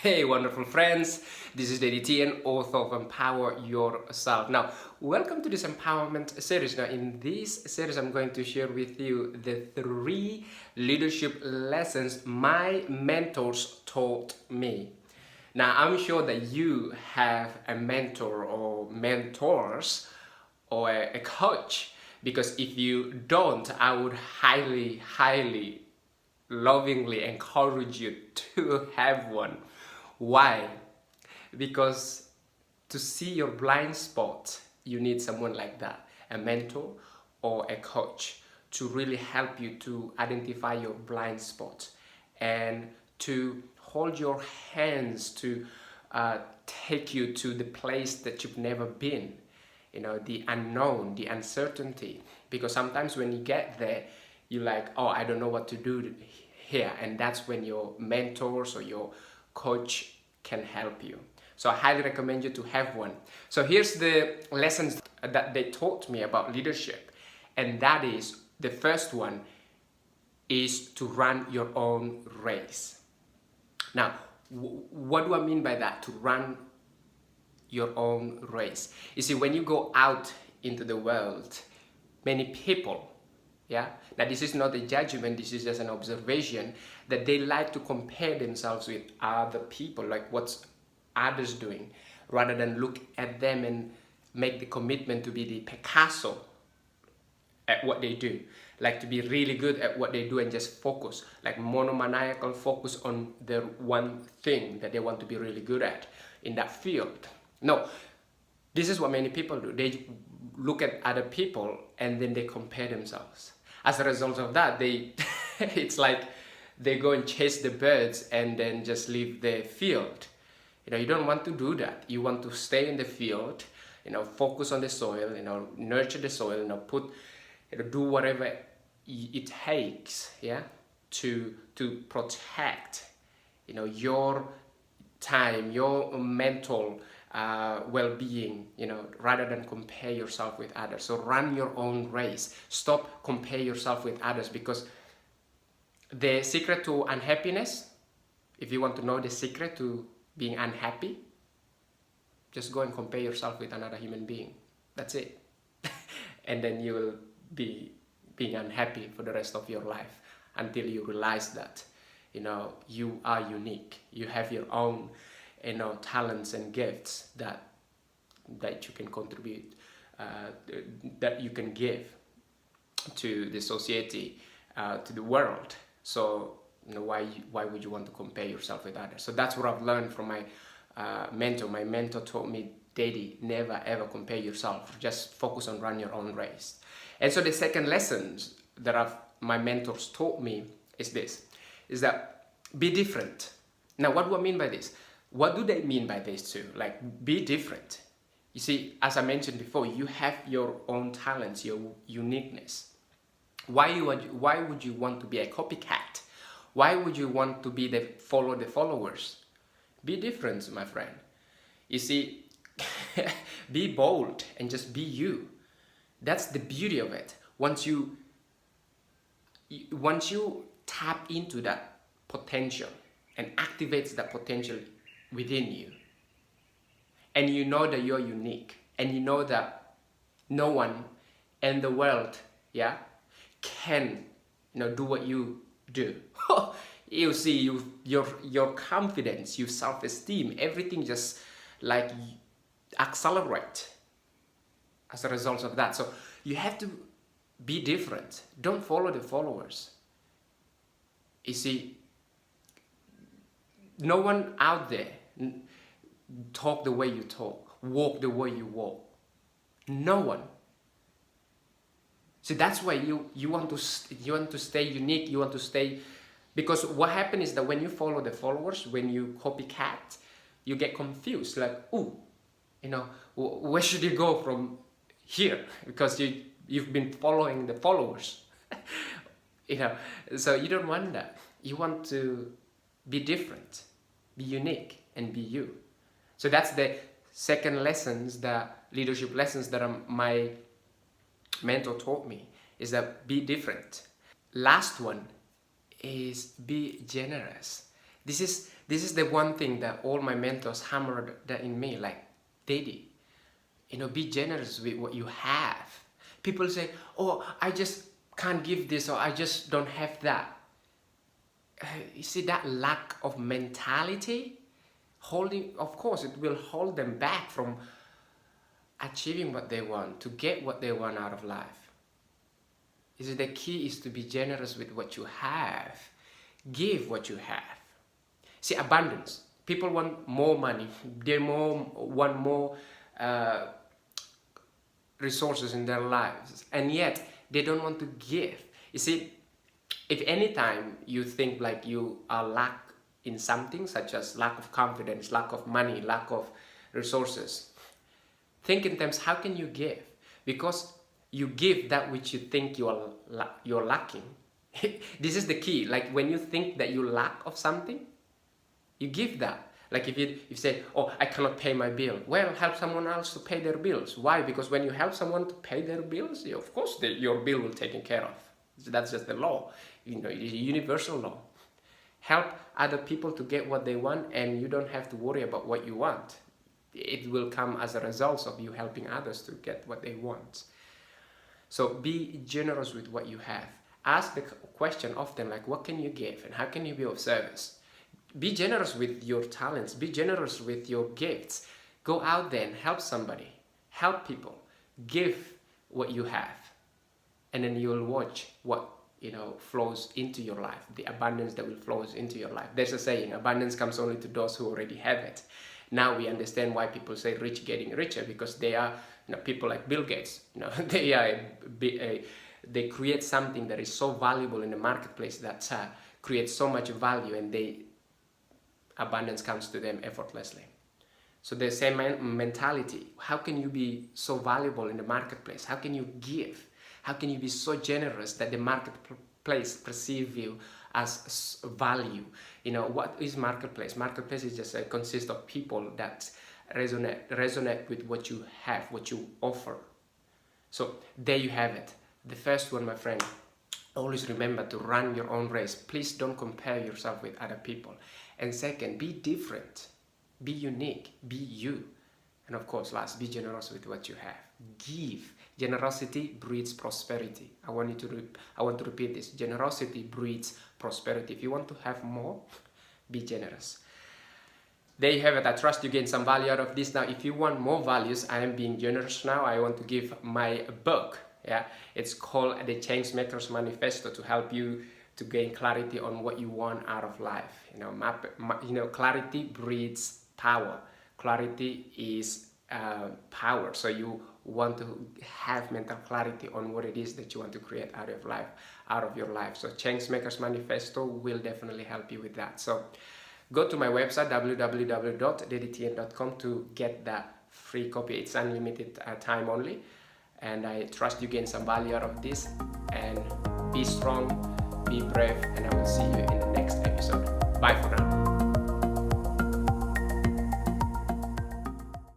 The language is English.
Hey wonderful friends, this is Dedy Ti'en, author of Empower Yourself. Now, welcome to this empowerment series. Now, in this series, I'm going to share with you the 3 leadership lessons my mentors taught me. Now, I'm sure that you have a mentor or mentors or a coach, because if you don't, I would highly lovingly encourage you to have one. Why? Because to see your blind spot, you need someone like that, a mentor or a coach, to really help you to identify your blind spot and to hold your hands to take you to the place that you've never been. You know, the unknown, the uncertainty. Because sometimes when you get there, you're like, oh, I don't know what to do here. And that's when your mentors or your coach can help you. So I highly recommend you to have one. So here's the lessons that they taught me about leadership. And that is, the first one is to run your own race. Now, what do I mean by that? To run your own race. You see, when you go out into the world, many people, now this is not a judgment, this is just an observation, that they like to compare themselves with other people, like what's others doing, rather than look at them and make the commitment to be the Picasso at what they do, like to be really good at what they do and just focus, like monomaniacal focus on their one thing that they want to be really good at in that field. No, this is what many people do. They look at other people and then they compare themselves. As a result of that, it's like they go and chase the birds and then just leave the field. You know, you don't want to do that. You want to stay in the field, focus on the soil, nurture the soil, do whatever it takes, to protect, your time, your mental well-being, rather than compare yourself with others. So run your own race. Stop compare yourself with others, because the secret to unhappiness, if you want to know the secret to being unhappy, just go and compare yourself with another human being. That's it. And then you will be being unhappy for the rest of your life, until you realize that, you are unique. You have your own talents and gifts that you can contribute, that you can give to the society, to the world. So why would you want to compare yourself with others? So that's what I've learned from my mentor. My mentor taught me, Dedy, never ever compare yourself. Just focus on run your own race. And so the second lesson that my mentors taught me is that be different. Now, what do I mean by this? What do they mean by this too? Like, be different. You see, as I mentioned before, you have your own talents, your uniqueness. Why would you want to be a copycat? Why would you want to be follow the followers? Be different, my friend. You see, be bold and just be you. That's the beauty of it. Once you tap into that potential and activates that potential within you, and you know that you're unique, and you know that no one in the world can do what you do, you see, your confidence, your self-esteem, everything just like accelerate as a result of that. So you have to be different. Don't follow the followers. You see, no one out there talk the way you talk, walk the way you walk. No one. So that's why you want to stay unique. You want to stay, because what happens is that when you follow the followers, when you copycat, you get confused. Like, where should you go from here? Because you've been following the followers. So you don't want that. You want to be different, be unique, and be you. So that's the second lessons, the leadership lessons that my mentor taught me, is that be different. Last one is be generous. This is the one thing that all my mentors hammered that in me, like, Dedy, be generous with what you have. People say, oh, I just can't give this, or I just don't have that. You see, that lack of mentality, of course, it will hold them back from achieving what they want, to get what they want out of life. You see, the key is to be generous with what you have. Give what you have. See, abundance. People want more money. They want more resources in their lives, and yet they don't want to give. You see, if any time you think like you are lack in something, such as lack of confidence, lack of money, lack of resources, think in terms, how can you give? Because you give that which you think you're lacking. This is the key. Like, when you think that you lack of something, you give that. Like, if you say, oh, I cannot pay my bill, well, help someone else to pay their bills. Why? Because when you help someone to pay their bills, of course your bill will be taken care of. So that's just the law. It is a universal law. Help other people to get what they want, and you don't have to worry about what you want. It will come as a result of you helping others to get what they want. So be generous with what you have. Ask the question often, like, what can you give and how can you be of service? Be generous with your talents. Be generous with your gifts. Go out there and help somebody. Help people. Give what you have. And then you'll watch what flows into your life. The abundance that will flow into your life. There's a saying, abundance comes only to those who already have it. Now we understand why people say rich getting richer, because they are people like Bill Gates. They create something that is so valuable in the marketplace that creates so much value, and abundance comes to them effortlessly. So the same mentality. How can you be so valuable in the marketplace? How can you give? How can you be so generous that the marketplace perceive you as value? What is marketplace? Marketplace is just consists of people that resonate with what you have, what you offer. So there you have it. The first one, my friend, always remember to run your own race. Please don't compare yourself with other people. And second, be different, be unique, be you. And of course, last, be generous with what you have. Give. Generosity breeds prosperity. I want to repeat this. Generosity breeds prosperity. If you want to have more, be generous. There you have it. I trust you gain some value out of this. Now, if you want more values, I am being generous now. I want to give my book. It's called The Changemakers Manifesto, to help you to gain clarity on what you want out of life. Clarity breeds power. Clarity is power. So you want to have mental clarity on what it is that you want to create out of your life. So Changemakers Manifesto will definitely help you with that. So go to my website www.dedytien.com to get that free copy. It's unlimited time only, and I trust you gain some value out of this. And be strong, be brave, and I will see you in the next episode. Bye for now.